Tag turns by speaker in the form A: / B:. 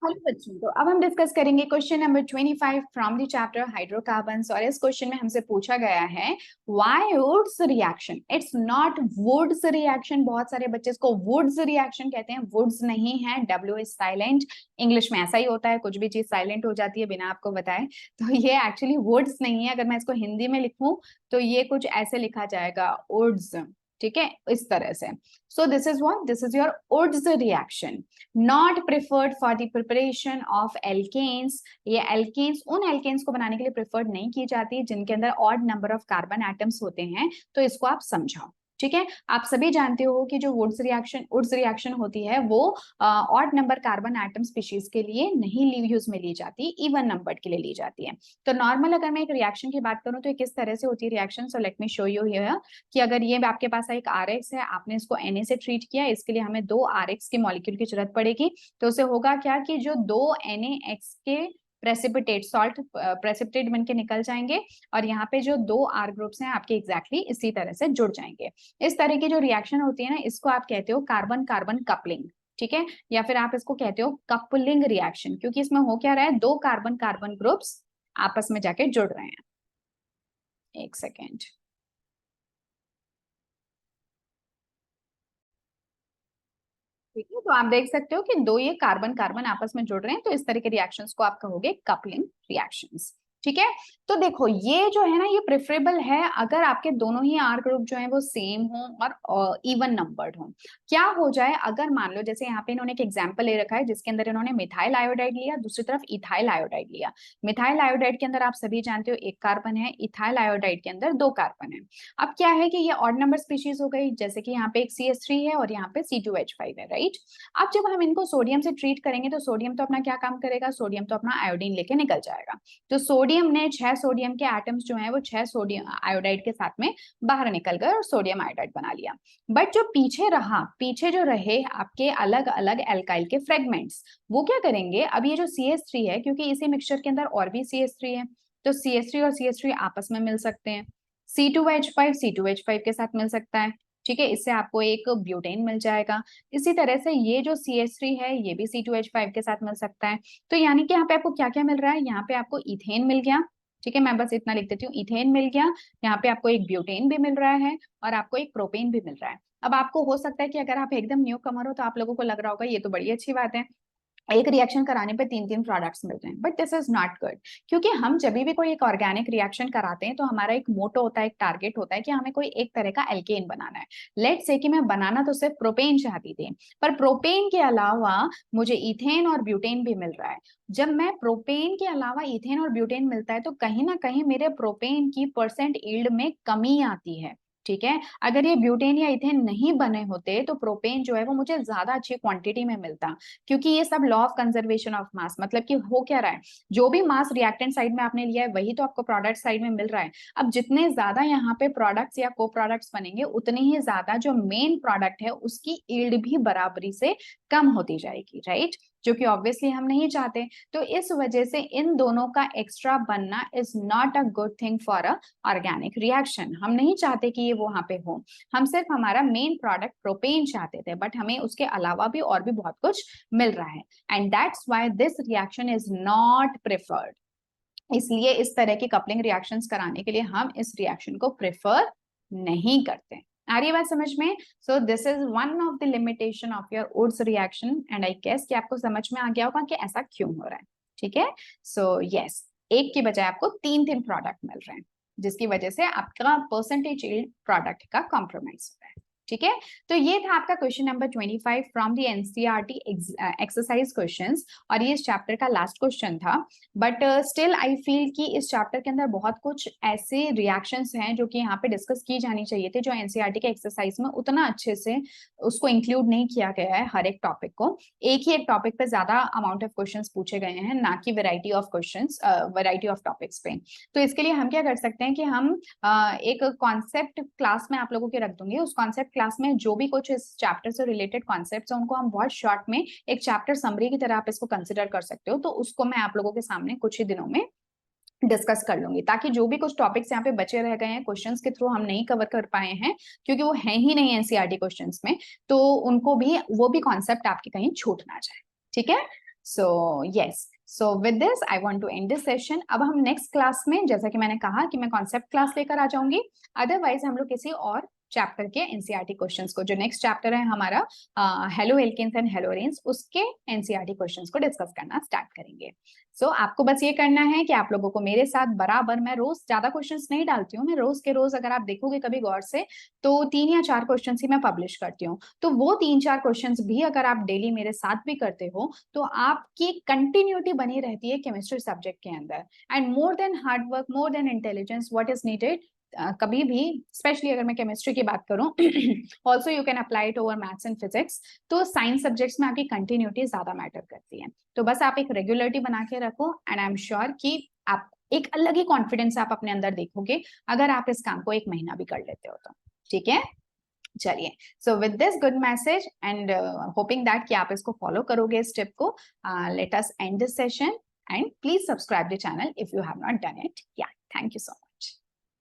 A: Hello बच्चों, तो अब हम डिस्कस करेंगे question number 25 from the chapter hydrocarbons. और इस क्वेश्चन में हमसे पूछा गया है why Wurtz reaction, it's not Wurtz reaction. बहुत सारे बच्चे इसको वुड्स रिएक्शन कहते हैं, वुड्स नहीं है, डब्ल्यू इज साइलेंट। इंग्लिश में ऐसा ही होता है, कुछ भी चीज साइलेंट हो जाती है बिना आपको बताए। तो ये एक्चुअली वुड्स नहीं है। अगर मैं इसको हिंदी में लिखूं तो ये कुछ ऐसे लिखा जाएगा, वुड्स। ठीक है, इस तरह से। So this is what, this is your Wurtz reaction, not preferred for the preparation of alkenes. ये एल्केन्स उन एल्केन्स को बनाने के लिए प्रिफर्ड नहीं की जाती जिनके अंदर odd number of carbon atoms होते हैं। तो इसको आप समझाओ। ठीक है, आप सभी जानते हो कि जो वुड्स रिएक्शन होती है वो odd number carbon atom species के लिए नहीं यूज में ली जाती, इवन नंबर के लिए ली जाती है। तो नॉर्मल अगर मैं एक रिएक्शन की बात करूं तो किस तरह से होती है reaction, so let me show you here कि अगर ये आपके पास एक RX है, आपने इसको Na से ट्रीट किया, इसके लिए हमें 2 RX के मॉलिक्यूल की जरूरत पड़ेगी। तो उसे होगा क्या कि जो 2 NaX के प्रेसिपिटेट सॉल्ट प्रेसिपिटेट बन के निकल जाएंगे और यहाँ पे जो 2 R ग्रुप्स हैं आपके एग्जैक्टली इसी तरह से जुड़ जाएंगे। इस तरह की जो रिएक्शन होती है ना, इसको आप कहते हो कार्बन कार्बन कपलिंग। ठीक है, या फिर आप इसको कहते हो कपलिंग रिएक्शन, क्योंकि इसमें हो क्या रहा है, 2 कार्बन कार्बन ग्रुप्स आपस में जाके जुड़ रहे हैं। एक सेकेंड। ठीक है, तो आप देख सकते हो कि 2 ये कार्बन कार्बन आपस में जुड़ रहे हैं, तो इस तरह के रिएक्शंस को आप कहोगे कपलिंग रिएक्शंस। ठीक है, तो देखो ये जो है ना, ये प्रेफरेबल है अगर आपके दोनों ही आर ग्रुप जो है वो सेम हो और इवन नंबर्ड हो। क्या हो जाए अगर मान लो, जैसे यहाँ पे इन्होंने एक एग्जांपल ले रखा है जिसके अंदर इन्होंने मिथाइल आयोडाइड लिया, दूसरी तरफ इथाइल आयोडाइड लिया। मिथाइल आयोडाइड के अंदर आप सभी जानते हो 1 कार्बन है, इथाइल आयोडाइड के अंदर 2 कार्बन है। अब क्या है कि ये ऑड नंबर स्पीशीज हो गई, जैसे कि यहाँ पे एक CH3 है और यहाँ पे C2H5 है, राइट। अब जब हम इनको सोडियम से ट्रीट करेंगे तो सोडियम तो अपना क्या काम करेगा, सोडियम तो अपना आयोडीन लेके निकल जाएगा। तो सोडियम ने 6 सोडियम के एटम्स जो है वो 6 सोडियम आयोडाइड के साथ में बाहर निकल गए और सोडियम आयोडाइड बना लिया। बट जो पीछे रहा, पीछे जो रहे आपके अलग अलग एल्काइल के फ्रेगमेंट्स, वो क्या करेंगे, अब ये जो CH3 है, क्योंकि इसी मिक्सचर के अंदर और भी CH3 है, तो CH3 और CH3 आपस में मिल सकते हैं। C2H5 C2H5 के साथ मिल सकता है। ठीक है, इससे आपको एक ब्यूटेन मिल जाएगा। इसी तरह से ये जो CH3 है ये भी C2H5 के साथ मिल सकता है। तो यानी कि यहाँ पे आपको क्या क्या मिल रहा है, यहाँ पे आपको इथेन मिल गया। ठीक है, मैं बस इतना लिख देती हूँ, इथेन मिल गया। यहाँ पे आपको एक ब्यूटेन भी मिल रहा है और आपको एक प्रोपेन भी मिल रहा है। अब आपको हो सकता है कि अगर आप एकदम न्यू कमर हो तो आप लोगों को लग रहा होगा ये तो बड़ी अच्छी बात है, एक रिएक्शन कराने पे 3 3 प्रोडक्ट्स मिलते हैं, but this is not good. क्योंकि हम जब भी कोई एक ऑर्गेनिक रिएक्शन कराते हैं तो हमारा एक मोटो होता है, एक टारगेट होता है कि हमें कोई एक तरह का एल्केन बनाना है। लेट्स से कि मैं बनाना तो सिर्फ प्रोपेन चाहती थी, पर प्रोपेन के अलावा मुझे इथेन और ब्यूटेन भी मिल रहा है। जब मैं प्रोपेन के अलावा इथेन और ब्यूटेन मिलता है तो कहीं ना कहीं मेरे प्रोपेन की परसेंट यील्ड में कमी आती है। ठीक है, अगर ये ब्यूटेन या इथेन नहीं बने होते तो प्रोपेन जो है वो मुझे ज्यादा अच्छी क्वांटिटी में मिलता, क्योंकि ये सब law of conservation of mass, मतलब कि हो क्या रहा है, जो भी मास रिएक्टेंट साइड में आपने लिया है वही तो आपको प्रोडक्ट साइड में मिल रहा है। अब जितने ज्यादा यहाँ पे प्रोडक्ट्स या को प्रोडक्ट्स बनेंगे उतनी ही ज्यादा जो मेन प्रोडक्ट है उसकी यील्ड भी बराबरी से कम होती जाएगी, राइट, जो कि ऑब्वियसली हम नहीं चाहते। तो इस वजह से इन दोनों का एक्स्ट्रा बनना is not a good thing for a organic reaction. हम नहीं चाहते कि ये वहां पे हो, हम सिर्फ हमारा मेन प्रोडक्ट प्रोपेन चाहते थे, बट हमें उसके अलावा भी और भी बहुत कुछ मिल रहा है, and that's why this reaction is not preferred. इसलिए इस तरह की कपलिंग रिएक्शंस कराने के लिए हम इस रिएक्शन को प्रेफर नहीं करते। आ रही बात समझ में? So this is one of the limitation of your Wurtz reaction, and I guess कि आपको समझ में आ गया होगा कि ऐसा क्यों हो रहा है। ठीक है, सो यस, एक की बजाय आपको 3 3 प्रोडक्ट मिल रहे हैं, जिसकी वजह से आपका परसेंटेज यील्ड प्रोडक्ट का कॉम्प्रोमाइज हो रहा है। ठीक है, तो ये था आपका question number 25 from the NCERT exercise questions, और ये इस चैप्टर का लास्ट क्वेश्चन था। बट स्टिल आई फील कि इस चैप्टर के अंदर बहुत कुछ ऐसे रिएक्शंस हैं जो कि यहाँ पे डिस्कस की जानी चाहिए थे, जो NCERT के एक्सरसाइज में उतना अच्छे से उसको इंक्लूड नहीं किया गया है। हर एक टॉपिक को, एक ही एक टॉपिक पे ज्यादा अमाउंट ऑफ क्वेश्चंस पूछे गए हैं, ना कि variety of questions, variety of topics पे। तो इसके लिए हम क्या कर सकते हैं कि हम एक कॉन्सेप्ट क्लास में आप लोगों के रख दूंगी, उस कॉन्सेप्ट क्लास में जो भी कुछ इस चैप्टर से रिलेटेड कॉन्सेप्ट्स हैं उनको हम बहुत शॉर्ट में एक चैप्टर समरी की तरह आप इसको कंसिडर कर सकते हो। तो उसको मैं आप लोगों के सामने कुछ ही दिनों में डिस्कस कर लूंगी, ताकि जो भी कुछ टॉपिक्स यहाँ पे बचे रह गए हैं क्वेश्चंस के थ्रू हम नहीं कवर कर पाए हैं, क्योंकि वो है ही नहीं NCERT क्वेश्चंस में, तो उनको भी, वो भी कॉन्सेप्ट आपके कहीं छूट ना जाए। ठीक है, so yes, so with this I want to end this session. अब हम नेक्स्ट क्लास में, जैसा कि मैंने कहा कि मैं कॉन्सेप्ट क्लास लेकर आ जाऊंगी, अदरवाइज हम लोग किसी और चैप्टर के एनसीईआरटी क्वेश्चंस को, जो नेक्स्ट चैप्टर है हमारा हेलो एल्केन्स एंड हेलोरेन्स, उसके एनसीईआरटी क्वेश्चंस को डिस्कस करना स्टार्ट करेंगे। सो आपको बस ये करना है कि आप लोगों को मेरे साथ बराबर, मैं रोज ज्यादा क्वेश्चंस नहीं डालती हूँ, मैं रोज के रोज, अगर आप देखोगे कभी गौर से, तो 3 या 4 क्वेश्चंस ही मैं पब्लिश करती हूँ। तो वो 3-4 क्वेश्चंस भी अगर आप डेली मेरे साथ भी करते हो तो आपकी कंटिन्यूटी बनी रहती है केमिस्ट्री सब्जेक्ट के अंदर। And more than hard work, more than intelligence, what is needed, कभी भी, स्पेशली अगर मैं केमिस्ट्री की बात करूं, also you can apply it over maths and physics, तो साइंस सब्जेक्ट्स में आपकी कंटिन्यूटी ज्यादा मैटर करती है। तो बस आप एक रेगुलरिटी बना के रखो, एंड आई एम श्योर कि आप एक अलग ही कॉन्फिडेंस आप अपने अंदर देखोगे अगर आप इस काम को 1 महीना भी कर लेते हो तो। ठीक है, चलिए, सो with this good message and hoping that कि आप इसको फॉलो करोगे इस टिप को, let us and this session and please subscribe the channel if you have not done it. या, थैंक यू सो मच।